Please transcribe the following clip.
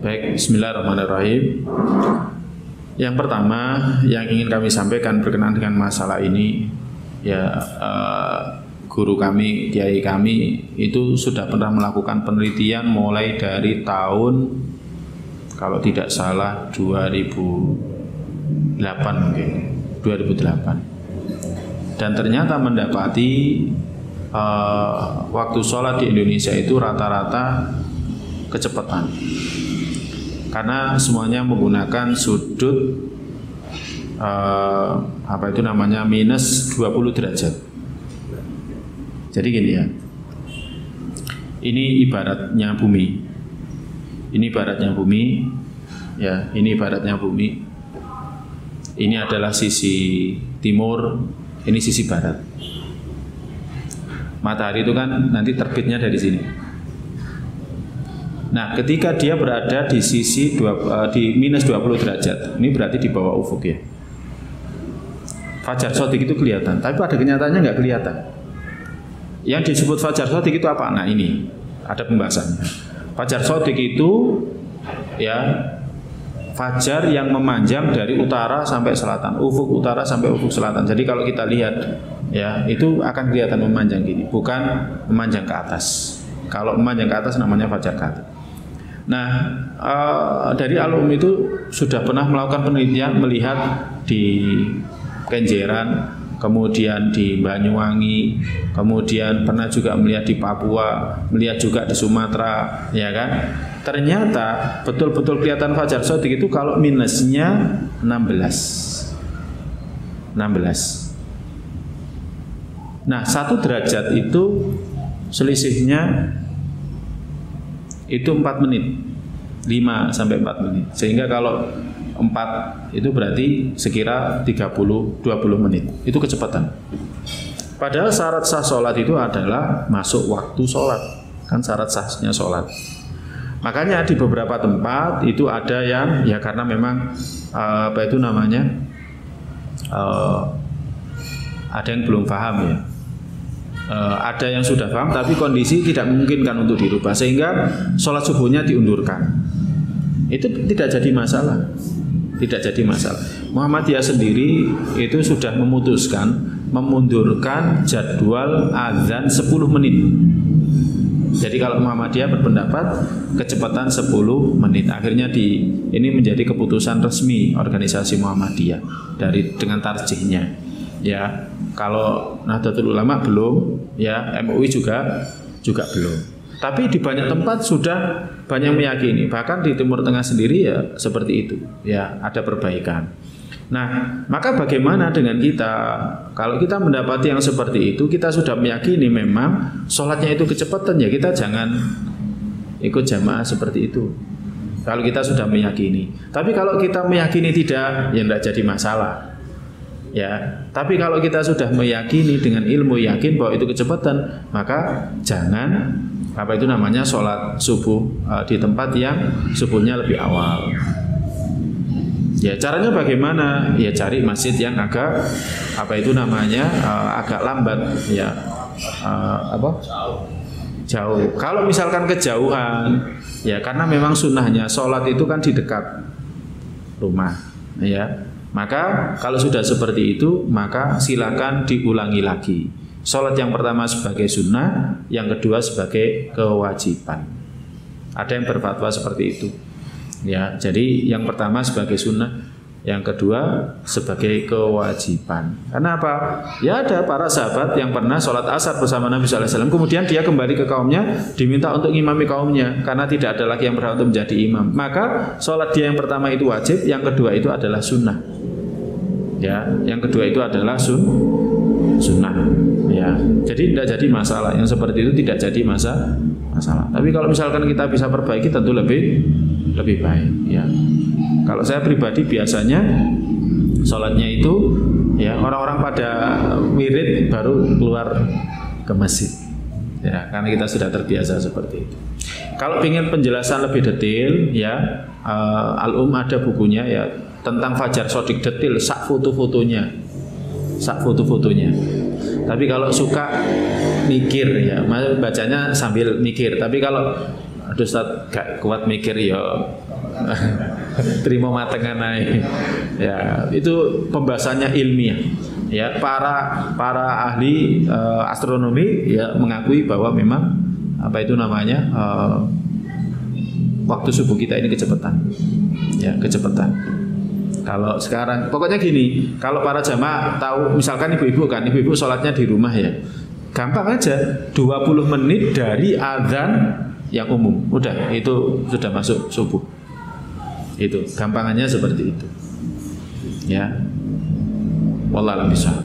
Baik, bismillahirrahmanirrahim. Yang pertama yang ingin kami sampaikan berkenaan dengan masalah ini, ya guru kami, kiai kami itu sudah pernah melakukan penelitian mulai dari tahun, kalau tidak salah 2008 mungkin, 2008. Dan ternyata mendapati waktu sholat di Indonesia itu rata-rata kecepatan. Karena semuanya menggunakan sudut apa itu namanya minus 20 derajat. Jadi gini ya, ini ibaratnya bumi, ini ibaratnya bumi, ya ini ibaratnya bumi. Ini adalah sisi timur, ini sisi barat. Matahari itu kan nanti terbitnya dari sini. Nah, ketika dia berada di sisi di minus 20 derajat, ini berarti di bawah ufuk ya. Fajar shodiq itu kelihatan, tapi pada kenyataannya nggak kelihatan. Yang disebut fajar shodiq itu apa? Nah ini ada pembahasannya. Fajar shodiq itu ya fajar yang memanjang dari utara sampai selatan, ufuk utara sampai ufuk selatan. Jadi kalau kita lihat ya itu akan kelihatan memanjang gini, bukan memanjang ke atas. Kalau memanjang ke atas namanya fajar shodiq. Nah, dari Al-Um itu sudah pernah melakukan penelitian melihat di Kenjeran, kemudian di Banyuwangi, kemudian pernah juga melihat di Papua, melihat juga di Sumatera, ya kan? Ternyata betul-betul kelihatan fajar shodiq itu kalau minusnya 16. Nah, 1 derajat itu selisihnya itu 4 menit, 5 sampai 4 menit. Sehingga kalau 4 itu berarti sekira 20 menit. Itu kecepatan. Padahal syarat sah sholat itu adalah masuk waktu sholat. Kan syarat sahnya sholat. Makanya di beberapa tempat itu ada yang ya karena memang apa itu namanya ada yang belum paham ya. Ada yang sudah paham tapi kondisi tidak memungkinkan untuk dirubah sehingga sholat subuhnya diundurkan. Itu tidak jadi masalah, tidak jadi masalah. Muhammadiyah sendiri itu sudah memutuskan memundurkan jadwal azan 10 menit. Jadi kalau Muhammadiyah berpendapat kecepatan 10 menit. Akhirnya ini menjadi keputusan resmi organisasi Muhammadiyah dengan tarjihnya. Ya, kalau Nahdlatul Ulama belum, ya MUI juga belum. Tapi di banyak tempat sudah banyak meyakini, bahkan di Timur Tengah sendiri ya seperti itu. Ya, ada perbaikan. Nah, maka bagaimana dengan kita? Kalau kita mendapati yang seperti itu, kita sudah meyakini memang sholatnya itu kecepatan, ya kita jangan ikut jamaah seperti itu. Kalau kita sudah meyakini. Tapi kalau kita meyakini tidak, ya tidak jadi masalah. Ya, tapi kalau kita sudah meyakini dengan ilmu yakin bahwa itu kecepatan, maka jangan apa itu namanya sholat subuh di tempat yang subuhnya lebih awal. Ya, caranya bagaimana? Ya cari masjid yang agak apa itu namanya agak lambat, ya jauh. Kalau misalkan kejauhan, ya karena memang sunnahnya sholat itu kan di dekat rumah, ya. Maka kalau sudah seperti itu, maka silakan diulangi lagi. Sholat yang pertama sebagai sunnah, yang kedua sebagai kewajiban. Ada yang berfatwa seperti itu. Ya, jadi yang pertama sebagai sunnah, yang kedua sebagai kewajiban. Karena apa? Ya ada para sahabat yang pernah sholat asar bersama Nabi SAW, kemudian dia kembali ke kaumnya, diminta untuk ngimami kaumnya, karena tidak ada lagi yang berhak untuk menjadi imam. Maka sholat dia yang pertama itu wajib, yang kedua itu adalah sunnah. Ya, yang kedua itu adalah sunnah. Ya, jadi tidak jadi masalah. Yang seperti itu tidak jadi masalah. Tapi kalau misalkan kita bisa perbaiki, tentu lebih baik. Ya, kalau saya pribadi biasanya sholatnya itu, ya orang-orang pada wirid baru keluar ke masjid. Ya, karena kita sudah terbiasa seperti itu. Kalau ingin penjelasan lebih detail, ya Al-Um ada bukunya ya tentang fajar shodiq detail, sak foto-fotonya. Tapi kalau suka mikir ya, bacanya sambil mikir. Tapi kalau aduh Ustaz gak kuat mikir ya Terima matengan ae. Ya, itu pembahasannya ilmiah. Ya, para ahli astronomi ya mengakui bahwa memang apa itu namanya waktu subuh kita ini kecepatan. Ya, kecepatan. Kalau sekarang, pokoknya gini, kalau para jamaah tahu, misalkan ibu-ibu kan, ibu-ibu sholatnya di rumah ya, gampang aja, 20 menit dari azan yang umum, udah itu sudah masuk subuh. Itu gampangannya seperti itu. Ya, wallahu a'lam bishawab.